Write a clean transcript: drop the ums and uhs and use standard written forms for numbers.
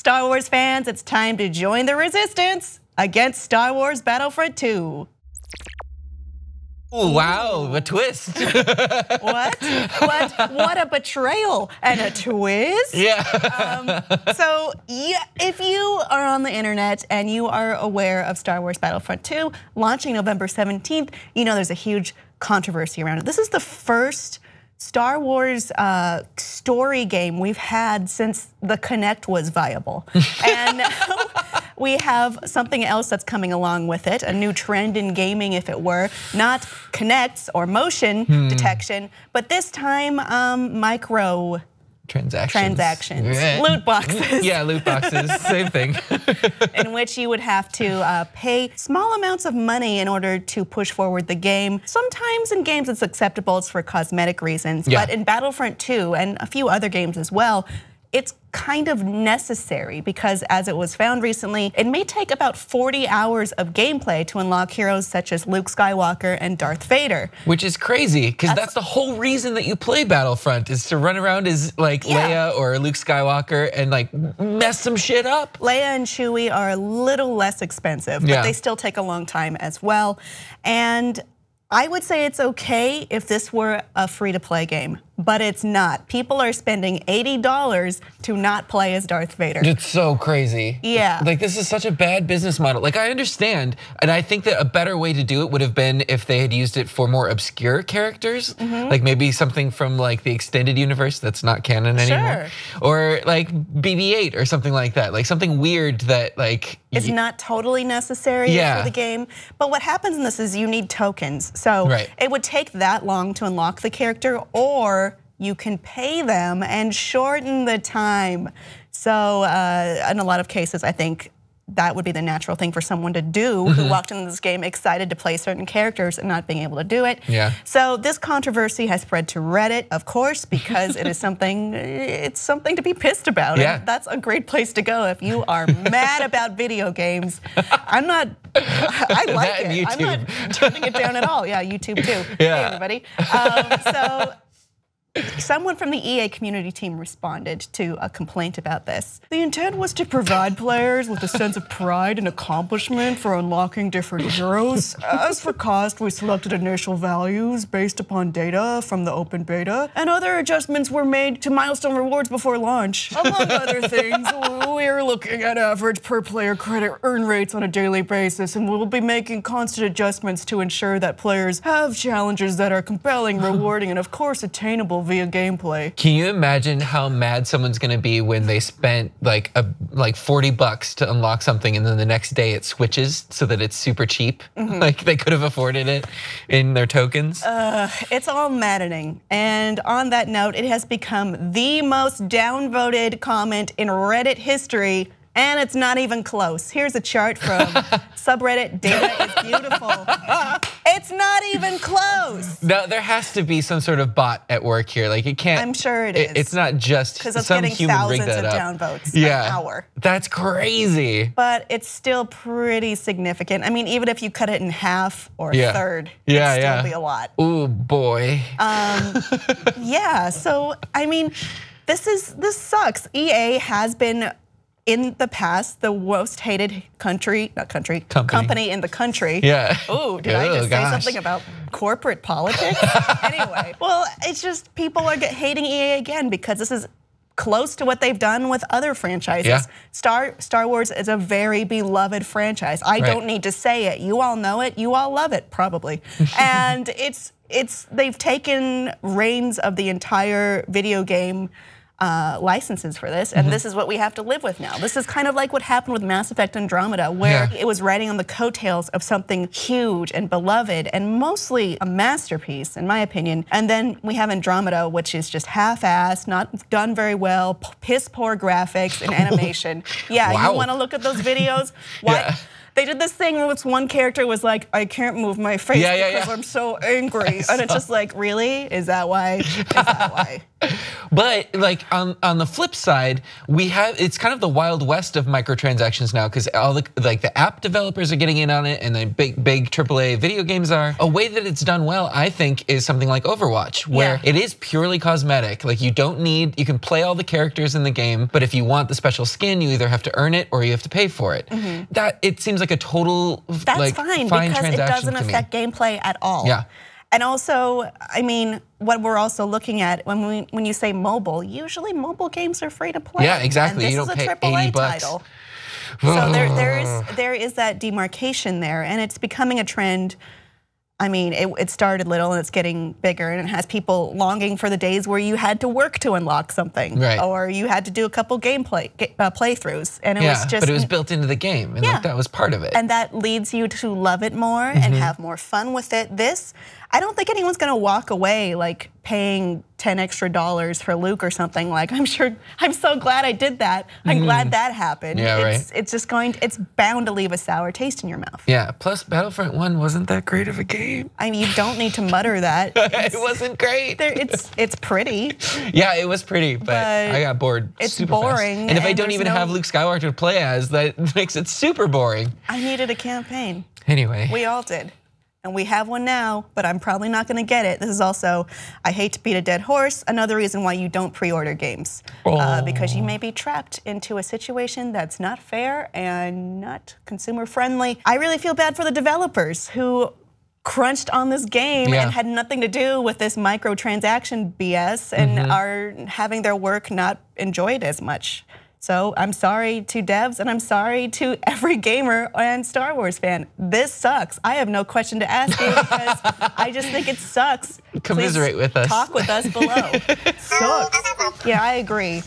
Star Wars fans, it's time to join the resistance against Star Wars Battlefront 2. Oh, wow, a twist. What? What a betrayal and a twist. Yeah. So yeah, if you are on the internet and you are aware of Star Wars Battlefront 2 launching November 17th, you know there's a huge controversy around it. This is the first Star Wars story game we've had since the Kinect was viable. And now we have something else that's coming along with it, a new trend in gaming, if it were, not Kinects or motion detection, but this time microtransactions, loot boxes. Yeah, loot boxes, same thing. In which you would have to pay small amounts of money in order to push forward the game. Sometimes in games it's acceptable, it's for cosmetic reasons, but in Battlefront 2 and a few other games as well, it's kind of necessary because as it was found recently, it may take about 40 hours of gameplay to unlock heroes such as Luke Skywalker and Darth Vader. Which is crazy, because that's the whole reason that you play Battlefront, is to run around as like Leia or Luke Skywalker and like mess some shit up. Leia and Chewie are a little less expensive, but they still take a long time as well. And I would say it's okay if this were a free-to-play game, but it's not. People are spending $80 to not play as Darth Vader. It's so crazy. Yeah. Like this is such a bad business model. Like I understand, and I think that a better way to do it would have been if they had used it for more obscure characters, like maybe something from like the extended universe that's not canon anymore, or like BB-8 or something like that, like something weird that like it's not totally necessary for the game. But what happens in this is you need tokens, so it would take that long to unlock the character, or you can pay them and shorten the time. So in a lot of cases, I think that would be the natural thing for someone to do who walked into this game excited to play certain characters and not being able to do it. So this controversy has spread to Reddit, of course, because it is something, it's something to be pissed about. And that's a great place to go if you are mad about video games. I like it. YouTube. I'm not turning it down at all. Yeah, YouTube too. Hey everybody. So someone from the EA community team responded to a complaint about this. The intent was to provide players with a sense of pride and accomplishment for unlocking different heroes. As for cost, we selected initial values based upon data from the open beta, and other adjustments were made to milestone rewards before launch. Among other things, we're looking at average per player credit earn rates on a daily basis, and we'll be making constant adjustments to ensure that players have challenges that are compelling, rewarding, and of course attainable via gameplay. Can you imagine how mad someone's gonna be when they spent like $40 to unlock something and then the next day it switches so that it's super cheap? Like they could have afforded it in their tokens. It's all maddening. And on that note, it has become the most downvoted comment in Reddit history. And it's not even close. Here's a chart from subreddit Data is Beautiful. It's not even close. No, there has to be some sort of bot at work here. Like it can't. I'm sure it is. It's not just because it's some getting human rigged thousands that of up. downvotes an hour. That's crazy. But it's still pretty significant. I mean, even if you cut it in half or a third, it'd still be a lot. Oh boy. Yeah. So I mean, this sucks. EA has been, in the past, the most hated company in the country. Oh, did I just say something about corporate politics? Anyway, well, it's just people are hating EA again because this is close to what they've done with other franchises. Star Wars is a very beloved franchise. I don't need to say it. You all know it. You all love it, probably. And they've taken reins of the entire video game licenses for this, and this is what we have to live with now. This is kind of like what happened with Mass Effect Andromeda, where it was riding on the coattails of something huge and beloved and mostly a masterpiece, in my opinion. And then we have Andromeda, which is just half-assed, not done very well, piss poor graphics and animation. You want to look at those videos? They did this thing where this one character was like, I can't move my face because I'm so angry. And it's just like, really? Is that why? Is that why? But like on the flip side, it's kind of the Wild West of microtransactions now, because all the app developers are getting in on it, and then big AAA video games are. A way that it's done well, I think, is something like Overwatch, where it is purely cosmetic. Like you can play all the characters in the game, but if you want the special skin, you either have to earn it or you have to pay for it. That it seems like a total fine because it doesn't affect gameplay at all. Yeah. And also, I mean, what we're also looking at when you say mobile, usually mobile games are free to play. Yeah, exactly. And you this don't is a pay AAA 80 bucks. title. So there is that demarcation there, and it's becoming a trend. I mean, it started little and it's getting bigger, and it has people longing for the days where you had to work to unlock something, or you had to do a couple playthroughs, and it was just. But it was built into the game, and like that was part of it. And that leads you to love it more and have more fun with it. I don't think anyone's gonna walk away like paying $10 extra for Luke or something. Like I'm so glad I did that. I'm glad that happened. Yeah, it's bound to leave a sour taste in your mouth. Yeah, plus Battlefront 1 wasn't that great of a game. I mean, you don't need to mutter that. It wasn't great. It's pretty. Yeah, it was pretty, but I got bored super boring. fast. And if I don't even have Luke Skywalker to play as, that makes it super boring. I needed a campaign. Anyway. We all did. And we have one now, but I'm probably not gonna get it. This is also, I hate to beat a dead horse, another reason why you don't pre-order games. Because you may be trapped into a situation that's not fair and not consumer friendly. I really feel bad for the developers who crunched on this game and had nothing to do with this microtransaction BS and are having their work not enjoyed as much. So I'm sorry to devs, and I'm sorry to every gamer and Star Wars fan. This sucks. I have no question to ask you because I just think it sucks. Commiserate with us. Talk with us below. Sucks. Yeah, I agree.